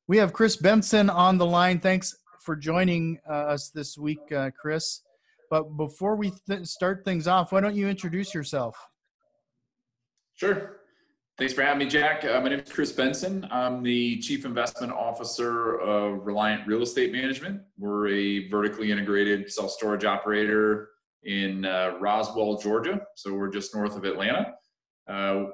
We have Kris Benson on the line. Thanks for joining us this week, Kris. But before we start things off, why don't you introduce yourself? Sure. Thanks for having me, Jack. My name is Kris Benson. I'm the Chief Investment Officer of Reliant Real Estate Management. We're a vertically integrated self-storage operator in Roswell, Georgia. So we're just north of Atlanta.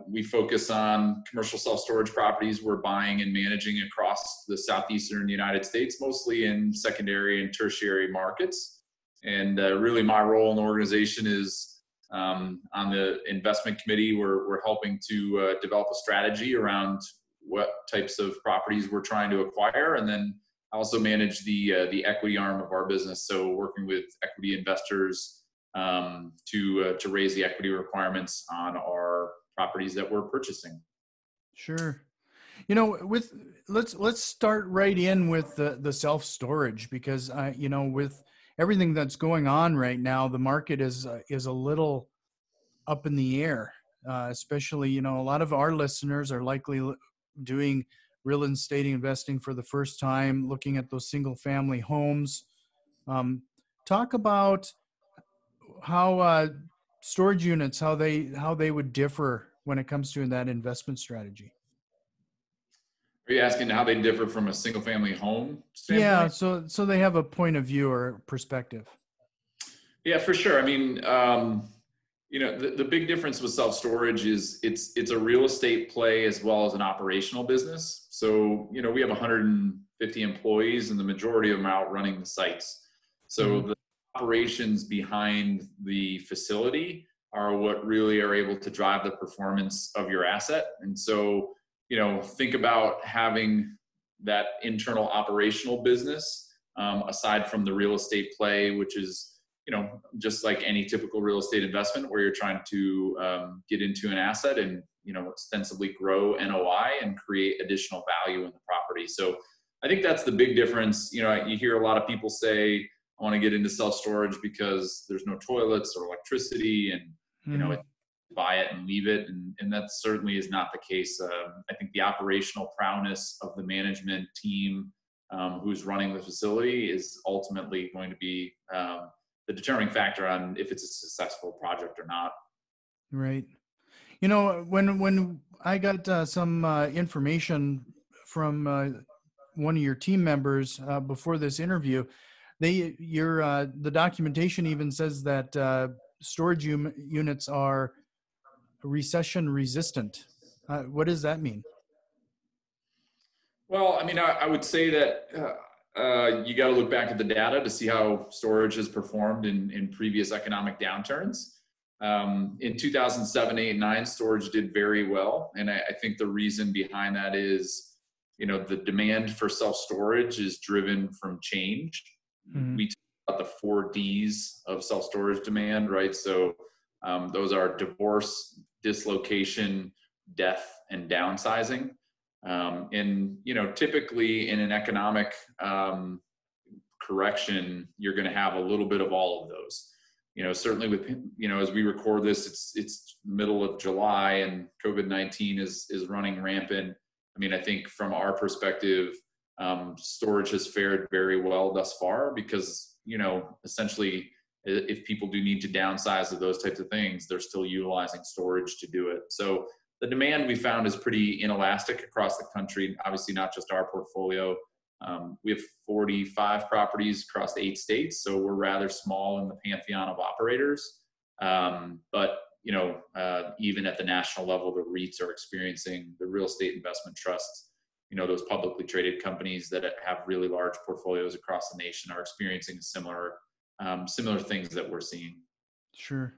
We focus on commercial self-storage properties we're buying and managing across the southeastern United States, mostly in secondary and tertiary markets. And really my role in the organization is on the investment committee. We're helping to develop a strategy around what types of properties we're trying to acquire, and then also manage the equity arm of our business. So working with equity investors to raise the equity requirements on our properties that we're purchasing. Sure. Let's start right in with the self-storage, because with everything that's going on right now, the market is a little up in the air. Especially, a lot of our listeners are likely doing real estate investing for the first time, looking at those single-family homes. Talk about how storage units, how they would differ when it comes to that investment strategy. Are you asking how they differ from a single family home standpoint? Yeah, so they have a point of view or perspective. Yeah, for sure. I mean, the big difference with self-storage is it's a real estate play as well as an operational business. So, we have 150 employees and the majority of them are out running the sites. So the operations behind the facility are what really are able to drive the performance of your asset. And so, think about having that internal operational business aside from the real estate play, which is, just like any typical real estate investment where you're trying to get into an asset and, ostensibly grow NOI and create additional value in the property. So I think that's the big difference. You hear a lot of people say, I want to get into self-storage because there's no toilets or electricity and, buy it and leave it. And that certainly is not the case. I think the operational prowess of the management team who's running the facility is ultimately going to be the determining factor on if it's a successful project or not. Right. When I got some information from one of your team members before this interview, the documentation even says that storage units are recession resistant. What does that mean? Well, I mean, I would say that you got to look back at the data to see how storage has performed in previous economic downturns. In 2007, 8, 9, storage did very well. And I think the reason behind that is, the demand for self-storage is driven from change. We talk about the 4 Ds of self-storage demand, right? So those are divorce, dislocation, death, and downsizing. And, typically in an economic correction, you're going to have a little bit of all of those. Certainly with, as we record this, it's middle of July and COVID-19 is running rampant. I mean, I think from our perspective, storage has fared very well thus far because, essentially if people do need to downsize of those types of things, they're still utilizing storage to do it. So the demand we found is pretty inelastic across the country, obviously not just our portfolio. We have 45 properties across the 8 states, so we're rather small in the pantheon of operators. But even at the national level, the REITs are experiencing, the real estate investment trusts, those publicly traded companies that have really large portfolios across the nation are experiencing similar things that we're seeing. Sure.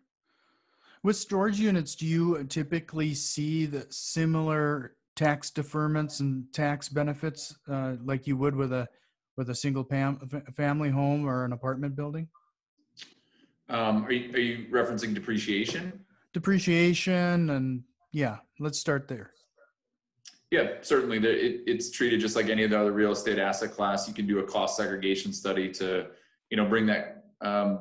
With storage units, do you typically see the similar tax deferments and tax benefits like you would with a single family home or an apartment building? Are you referencing depreciation? Depreciation, and yeah, let's start there. Yeah, certainly. It's treated just like any of the other real estate asset class. You can do a cost segregation study to, bring that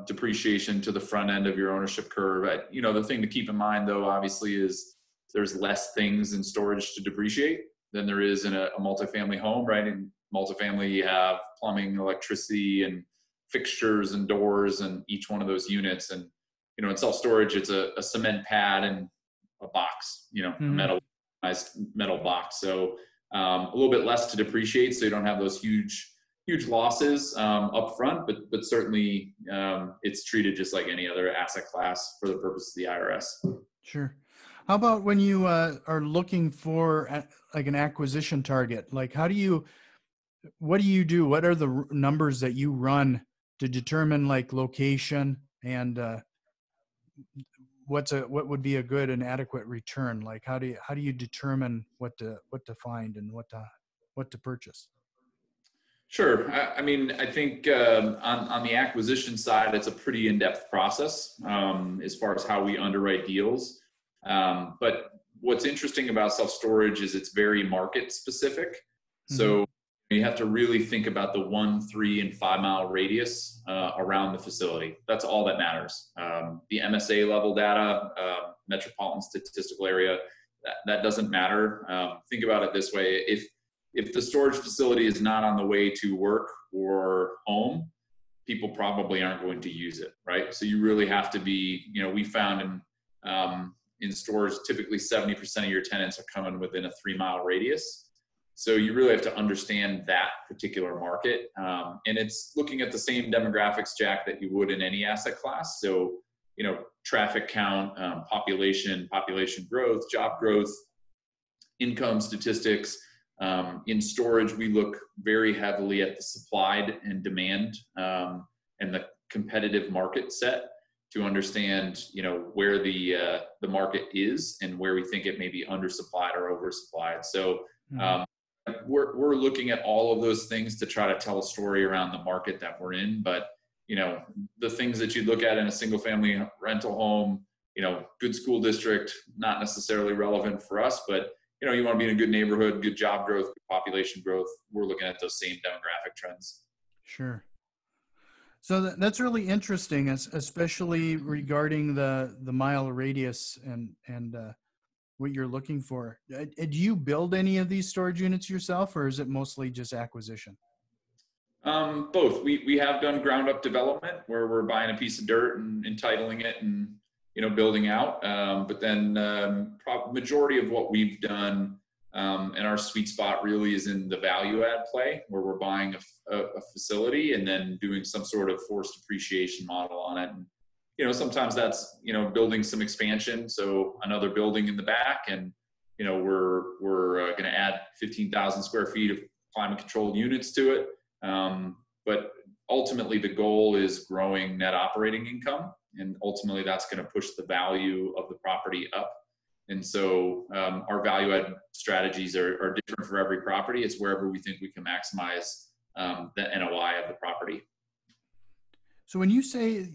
depreciation to the front end of your ownership curve. The thing to keep in mind, though, obviously, is there's less things in storage to depreciate than there is in a multifamily home, right? In multifamily, you have plumbing, electricity, and fixtures and doors in each one of those units. And, in self-storage, it's a cement pad and a box, a metal box. So a little bit less to depreciate, so you don't have those huge losses up front, but certainly it's treated just like any other asset class for the purpose of the IRS. Sure. How about when you are looking for like an acquisition target? Like, what do you do? What are the numbers that you run to determine like location and what would be a good and adequate return? Like, how do you determine what to find and what to purchase? Sure. I mean, I think on the acquisition side, it's a pretty in-depth process as far as how we underwrite deals. But what's interesting about self-storage is it's very market specific. So you have to really think about the 1, 3, and 5 mile radius around the facility. That's all that matters. The MSA level data, metropolitan statistical area, that doesn't matter. Think about it this way. If the storage facility is not on the way to work or home, people probably aren't going to use it, right? So you really have to be, we found in stores, typically 70% of your tenants are coming within a 3 mile radius. So you really have to understand that particular market. And it's looking at the same demographics, Jack, that you would in any asset class. So, traffic count, population growth, job growth, income statistics. In storage, we look very heavily at the supply and demand and the competitive market set to understand, where the market is and where we think it may be undersupplied or oversupplied. So we're looking at all of those things to try to tell a story around the market that we're in. But the things that you look at in a single family rental home, good school district, not necessarily relevant for us, but you want to be in a good neighborhood, good job growth, good population growth. We're looking at those same demographic trends. Sure. So that's really interesting, especially regarding the mile radius and what you're looking for. Do you build any of these storage units yourself, or is it mostly just acquisition? Both. We have done ground up development where we're buying a piece of dirt and entitling it and building out. But then majority of what we've done and our sweet spot really is in the value add play, where we're buying a facility and then doing some sort of forced depreciation model on it. And, sometimes that's, building some expansion. So another building in the back, and, we're going to add 15,000 square feet of climate controlled units to it. But ultimately the goal is growing net operating income. And ultimately that's going to push the value of the property up. And so our value add strategies are different for every property. It's wherever we think we can maximize the NOI of the property. So when you say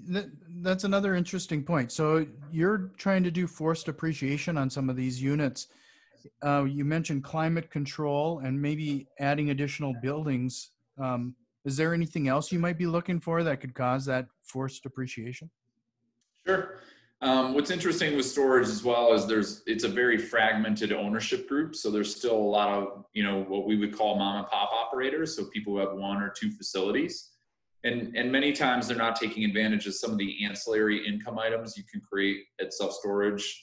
that's another interesting point. So you're trying to do forced depreciation on some of these units. You mentioned climate control and maybe adding additional buildings. Is there anything else you might be looking for that could cause that forced depreciation? Sure. What's interesting with storage as well is it's a very fragmented ownership group. So there's still a lot of, what we would call mom and pop operators. So people who have 1 or 2 facilities. And many times they're not taking advantage of some of the ancillary income items you can create at self-storage.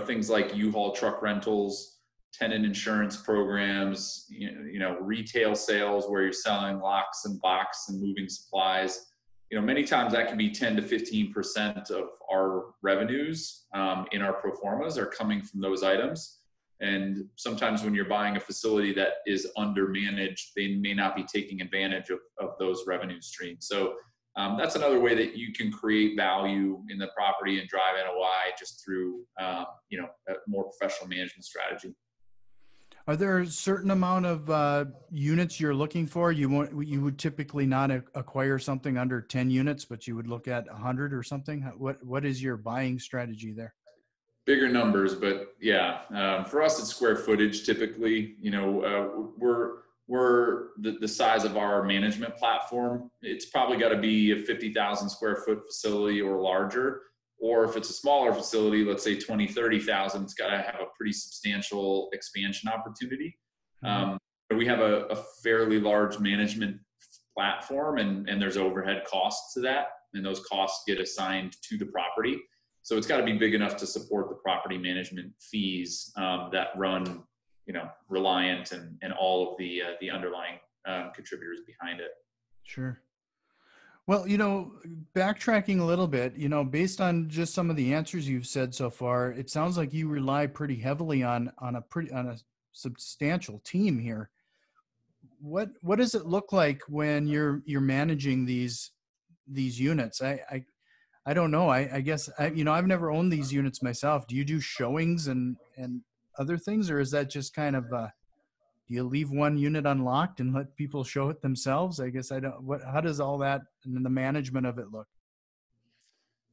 Things like U-Haul truck rentals, tenant insurance programs, retail sales where you're selling locks and box and moving supplies. Many times that can be 10 to 15% of our revenues in our pro formas are coming from those items. And sometimes when you're buying a facility that is undermanaged, they may not be taking advantage of those revenue streams. So that's another way that you can create value in the property and drive NOI just through, a more professional management strategy. Are there a certain amount of units you're looking for? You would typically not acquire something under 10 units, but you would look at 100 or something. What is your buying strategy there? Bigger numbers, but yeah, for us it's square footage. Typically, we're the size of our management platform. It's probably got to be a 50,000 square foot facility or larger. or if it's a smaller facility, let's say 20, 30,000, it's got to have a pretty substantial expansion opportunity. We have a fairly large management platform, and there's overhead costs to that, and those costs get assigned to the property. So it's got to be big enough to support the property management fees that run, Reliant and all of the underlying contributors behind it. Sure. Well, backtracking a little bit, based on just some of the answers you've said so far, it sounds like you rely pretty heavily on a substantial team here. What does it look like when you're managing these units? I don't know. I guess I've never owned these units myself. Do you do showings and other things, or is that just kind of do you leave one unit unlocked and let people show it themselves? I guess how does all that and the management of it look?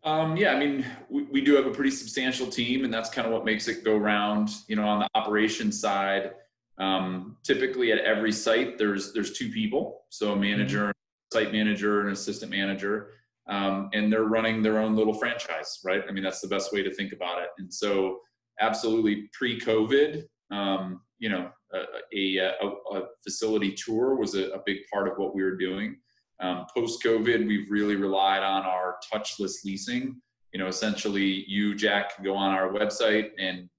Yeah, I mean, we do have a pretty substantial team, and that's kind of what makes it go round. On the operations side, typically at every site, there's two people. So a manager, site manager, and assistant manager, and they're running their own little franchise, right? I mean, that's the best way to think about it. And so absolutely pre-COVID, a facility tour was a big part of what we were doing. Post-COVID, we've really relied on our touchless leasing. Essentially you, Jack, can go on our website and,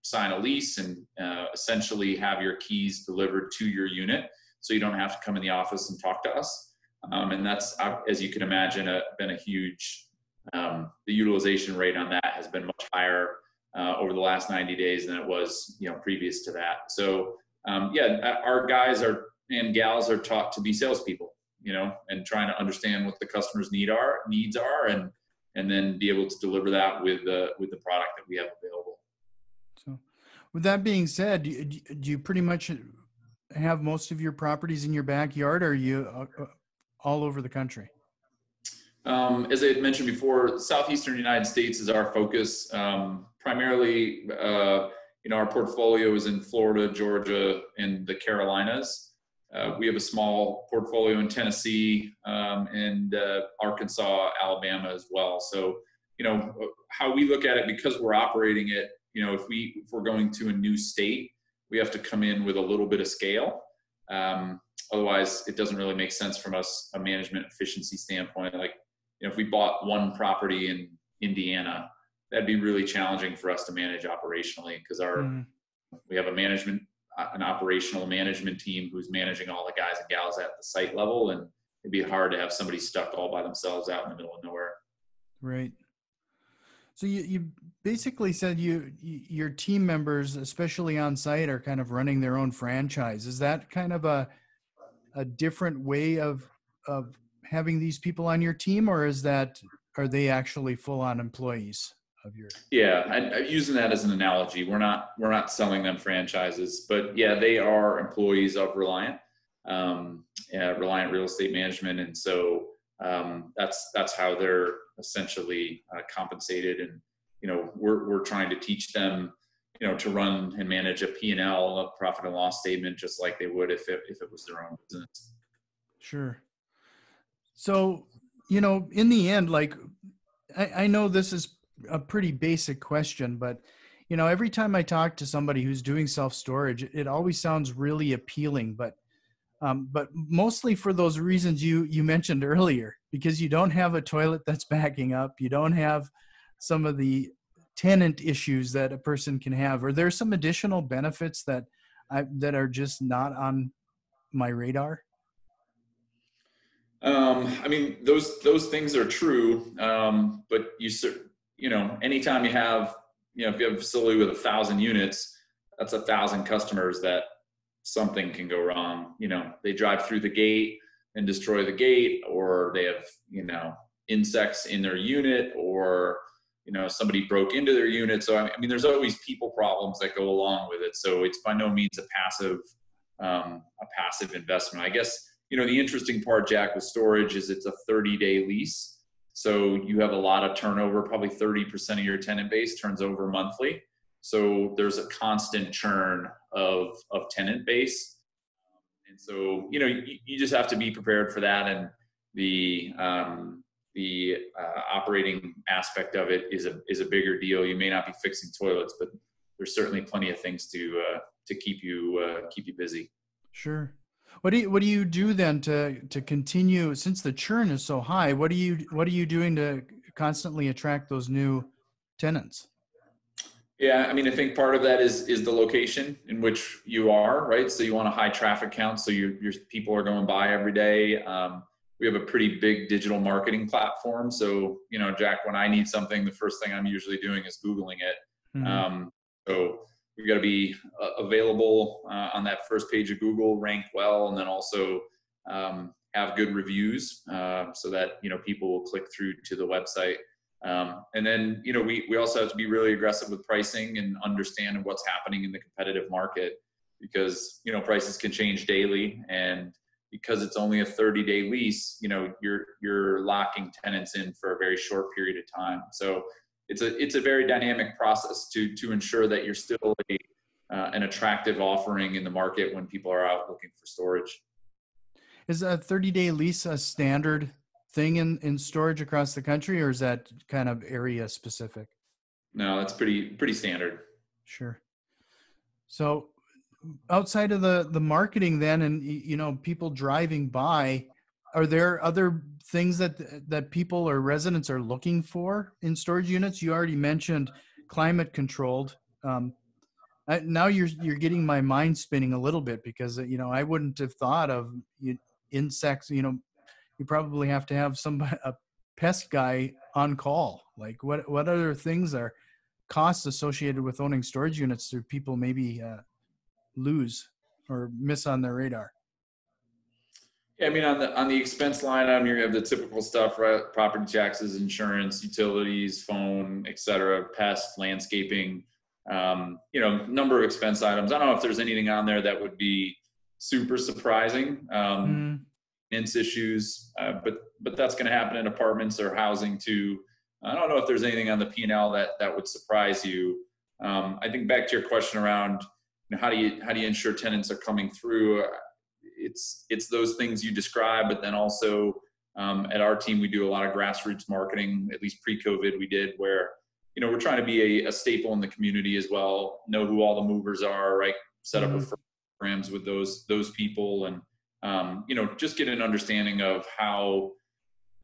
sign a lease and essentially have your keys delivered to your unit. So you don't have to come in the office and talk to us. And that's, as you can imagine, been a huge, the utilization rate on that has been much higher over the last 90 days than it was, previous to that. So, our guys and gals are taught to be salespeople, and trying to understand what the customer's needs are, and then be able to deliver that with the product that we have available. So with that being said, do you pretty much have most of your properties in your backyard, or are you all over the country? As I had mentioned before, southeastern United States is our focus. Primarily, our portfolio is in Florida, Georgia, and the Carolinas. We have a small portfolio in Tennessee and Arkansas, Alabama as well. So, how we look at it, because we're operating it, if we're going to a new state, we have to come in with a little bit of scale. Otherwise, it doesn't really make sense from us, a management efficiency standpoint. Like, if we bought one property in Indiana, that'd be really challenging for us to manage operationally, because we have an operational management team who's managing all the guys and gals at the site level, and it'd be hard to have somebody stuck all by themselves out in the middle of nowhere. Right. So you basically said your team members, especially on site, are kind of running their own franchise. Is that kind of a different way of having these people on your team, or are they actually full-on employees of your? Yeah, I'm using that as an analogy. We're not selling them franchises, but yeah, they are employees of Reliant, Reliant Real Estate Management, and so that's how they're essentially compensated. And we're trying to teach them to run and manage a P&L, a profit and loss statement, just like they would if it was their own business. Sure. So, in the end, like, I know this is a pretty basic question, but, every time I talk to somebody who's doing self-storage, it always sounds really appealing, but mostly for those reasons you mentioned earlier, because you don't have a toilet that's backing up. You don't have some of the tenant issues that a person can have. Are there some additional benefits that are just not on my radar? I mean, those things are true. But anytime you have, if you have a facility with 1,000 units, that's 1,000 customers that something can go wrong. They drive through the gate and destroy the gate, or they have, insects in their unit, or, somebody broke into their unit. So, I mean, there's always people problems that go along with it. So it's by no means a passive investment. I guess, the interesting part, Jack, with storage is it's a 30-day lease. So you have a lot of turnover. Probably 30% of your tenant base turns over monthly. So there's a constant churn of tenant base. And so, you just have to be prepared for that. And the operating aspect of it is a bigger deal. You may not be fixing toilets, but there's certainly plenty of things to keep you busy. Sure. What do you do then to continue, since the churn is so high? What are you doing to constantly attract those new tenants? Yeah, I mean, I think part of that is the location in which you are, right? So you want a high traffic count, so your people are going by every day. We have a pretty big digital marketing platform. So, Jack, when I need something, the first thing I'm usually doing is Googling it. Mm-hmm. So we got to be available on that first page of Google, rank well, and then also have good reviews so that, people will click through to the website. And then, we also have to be really aggressive with pricing and understand what's happening in the competitive market because, prices can change daily. And because it's only a 30-day lease, you're locking tenants in for a very short period of time. So it's a very dynamic process to ensure that you're still an attractive offering in the market when people are out looking for storage. Is a 30-day lease a standard thing in storage across the country, or is that kind of area specific? No, that's pretty standard. Sure. So outside of the marketing then, and people driving by, are there other things that people or residents are looking for in storage units? You already mentioned climate controlled. Now you're getting my mind spinning a little bit because I wouldn't have thought of insects. You probably have to have a pest guy on call. Like what other things are costs associated with owning storage units that people maybe lose or miss on their radar? Yeah, I mean, on the expense line item, you have the typical stuff, right? Property taxes, insurance, utilities, phone, et cetera, pest, landscaping, number of expense items. I don't know if there's anything on there that would be super surprising. Maintenance issues, but that's going to happen in apartments or housing too. I don't know if there's anything on the P&L that would surprise you. I think back to your question around how do you ensure tenants are coming through. It's those things you describe, but then also at our team we do a lot of grassroots marketing. At least pre-COVID we did, where we're trying to be a staple in the community as well. Know who all the movers are, right? Set up programs with those people, and just get an understanding of how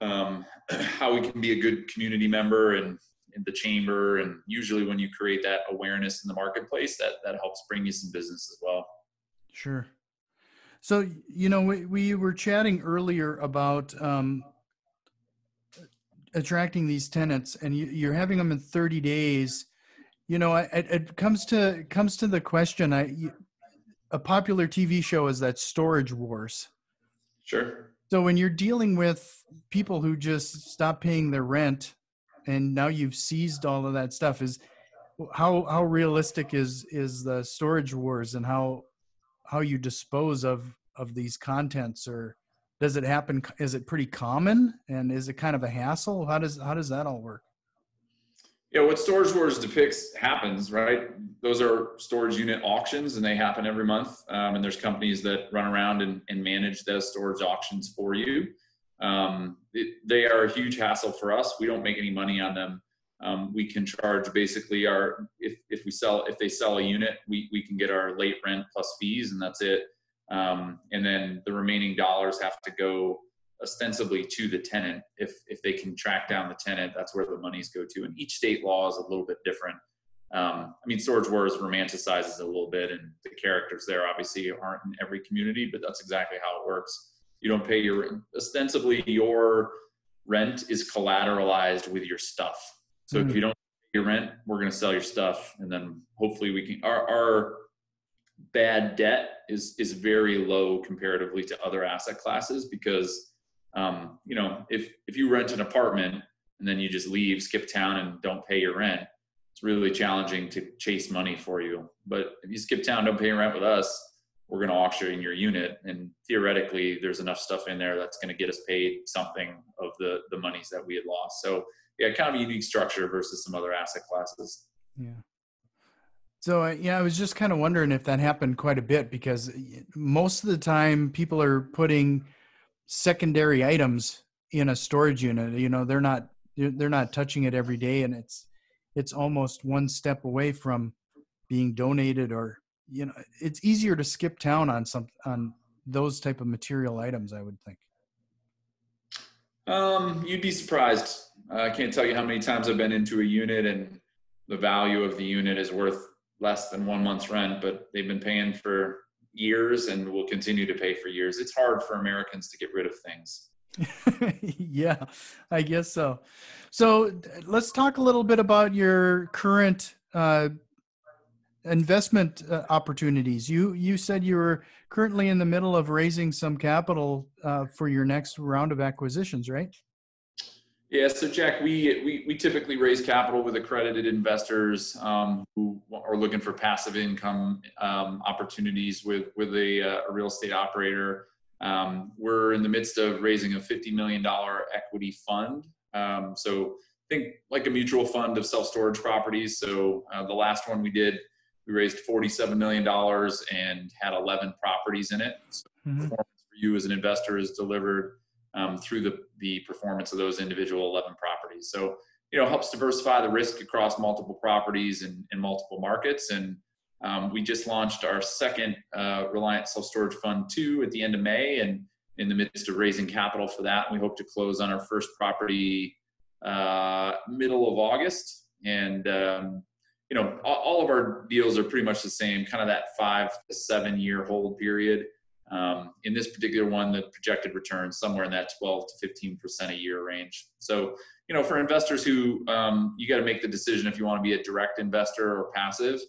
we can be a good community member and in the chamber. And usually when you create that awareness in the marketplace, that helps bring you some business as well. Sure. So, we were chatting earlier about attracting these tenants, and you're having them in 30 days. It comes to the question, a popular TV show is that Storage Wars. Sure. So when you're dealing with people who just stop paying their rent and now you've seized all of that stuff, is how realistic is the Storage Wars, and how you dispose of these contents? Or does it happen? Is it pretty common, and is it kind of a hassle? How does that all work? Yeah, what Storage Wars depicts happens, right? Those are storage unit auctions, and they happen every month. And there's companies that run around and manage those storage auctions for you. They are a huge hassle for us. We don't make any money on them. We can charge basically if they sell a unit, we can get our late rent plus fees, and that's it. And then the remaining dollars have to go ostensibly to the tenant. If they can track down the tenant, that's where the monies go to. And each state law is a little bit different. Storage Wars romanticizes a little bit, and the characters there obviously aren't in every community, but that's exactly how it works. You don't pay ostensibly your rent is collateralized with your stuff. So if you don't pay your rent, we're going to sell your stuff, and then hopefully we can. Our bad debt is very low comparatively to other asset classes because if you rent an apartment and then you just leave, skip town, and don't pay your rent, it's really challenging to chase money for you. But if you skip town, don't pay your rent with us, we're going to auction your unit, and theoretically there's enough stuff in there that's going to get us paid something of the monies that we had lost. So yeah, kind of a unique structure versus some other asset classes. Yeah. So I was just kind of wondering if that happened quite a bit, because most of the time people are putting secondary items in a storage unit. They're not touching it every day, and it's almost one step away from being donated, or it's easier to skip town on those type of material items, I would think. You'd be surprised. I can't tell you how many times I've been into a unit and the value of the unit is worth less than 1 month's rent, but they've been paying for years and will continue to pay for years. It's hard for Americans to get rid of things. Yeah, I guess so. So let's talk a little bit about your current investment opportunities. You said you were currently in the middle of raising some capital for your next round of acquisitions, right? Yeah, so Jack, we typically raise capital with accredited investors who are looking for passive income opportunities with a real estate operator. We're in the midst of raising a $50 million equity fund. So think like a mutual fund of self-storage properties. So the last one we did, we raised $47 million and had 11 properties in it. So performance for you as an investor is delivered through the performance of those individual 11 properties. So, helps diversify the risk across multiple properties and multiple markets. And we just launched our second Reliant Self-Storage Fund II at the end of May, and in the midst of raising capital for that. We hope to close on our first property middle of August. And, all of our deals are pretty much the same, kind of that 5 to 7 year hold period. In this particular one, the projected return somewhere in that 12 to 15% a year range. So, for investors who, you got to make the decision if you want to be a direct investor or passive.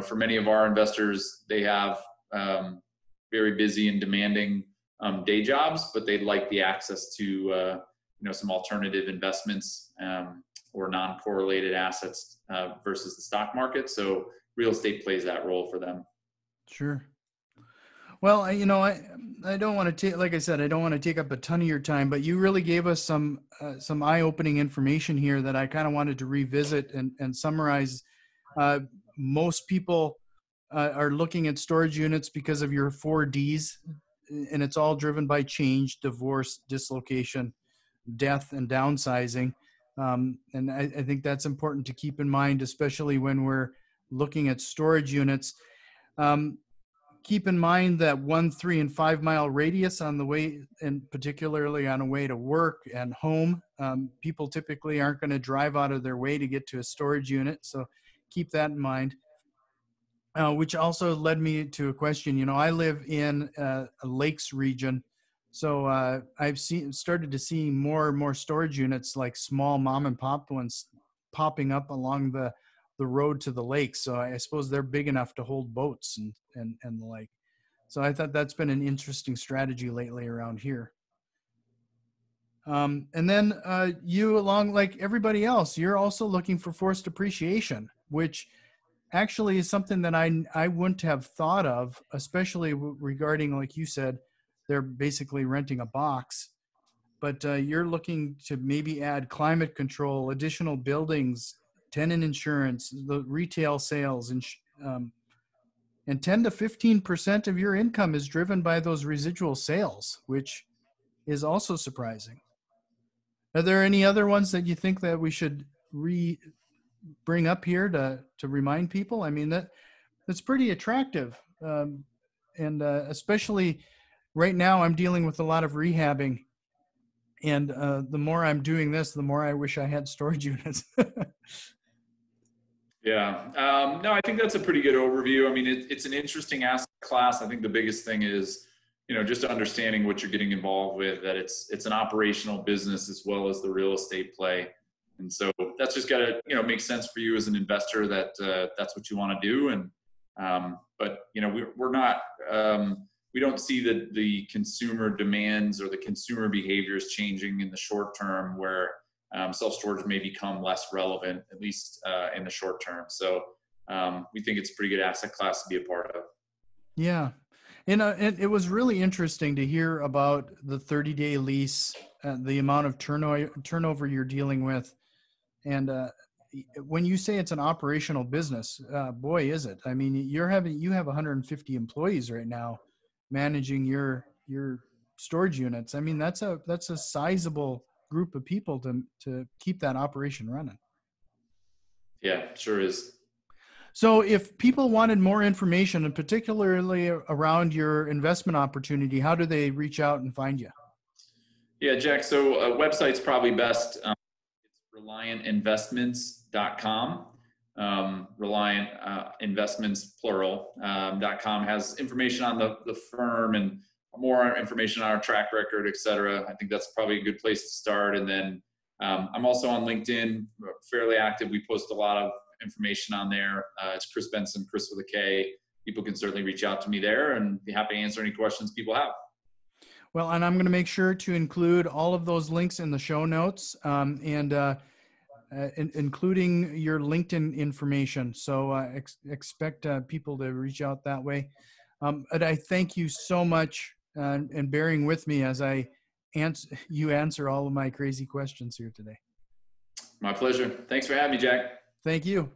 For many of our investors, they have very busy and demanding day jobs, but they'd like the access to, some alternative investments or non-correlated assets versus the stock market. So real estate plays that role for them. Sure. Well, I don't want to take, like I said, I don't want to take up a ton of your time, but you really gave us some eye-opening information here that I kind of wanted to revisit and summarize. Most people are looking at storage units because of your 4Ds, and it's all driven by change, divorce, dislocation, death, and downsizing. And I think that's important to keep in mind, especially when we're looking at storage units. Keep in mind that 1, 3, and 5 mile radius on the way, and particularly on a way to work and home. People typically aren't going to drive out of their way to get to a storage unit. So keep that in mind. Which also led me to a question. I live in a lakes region. So I've started to see more and more storage units, like small mom and pop ones, popping up along the road to the lake. So I suppose they're big enough to hold boats and the like. So I thought that's been an interesting strategy lately around here. And then you, along like everybody else, you're also looking for forced depreciation, which actually is something that I wouldn't have thought of, especially regarding, like you said, they're basically renting a box. But you're looking to maybe add climate control, additional buildings, tenant insurance, the retail sales, and 10 to 15% of your income is driven by those residual sales, which is also surprising. Are there any other ones that you think that we should bring up here to remind people? I mean, that's pretty attractive. And especially right now, I'm dealing with a lot of rehabbing. And the more I'm doing this, the more I wish I had storage units. Yeah. No, I think that's a pretty good overview. I mean, it's an interesting asset class. I think the biggest thing is, just understanding what you're getting involved with, that it's an operational business as well as the real estate play. And so that's just got to, make sense for you as an investor that that's what you want to do. And, but, we're not, we don't see the consumer demands or the consumer behaviors changing in the short term where self-storage may become less relevant, at least in the short term. So we think it's a pretty good asset class to be a part of. Yeah. It was really interesting to hear about the 30-day lease, the amount of turnover you're dealing with. And when you say it's an operational business, boy, is it. I mean, you have 150 employees right now managing your storage units. I mean, that's a sizable group of people to keep that operation running. Yeah, sure is. So if people wanted more information, and particularly around your investment opportunity, how do they reach out and find you? Yeah, Jack. So website's probably best. It's reliantinvestments.com. Reliant Investments, plural, .com has information on the firm and more information on our track record, et cetera. I think that's probably a good place to start. And then I'm also on LinkedIn, fairly active. We post a lot of information on there. It's Kris Benson, Kris with a K. People can certainly reach out to me there and be happy to answer any questions people have. Well, and I'm going to make sure to include all of those links in the show notes, including your LinkedIn information. So expect people to reach out that way. But I thank you so much and bearing with me as you answer all of my crazy questions here today. My pleasure. Thanks for having me, Jack. Thank you.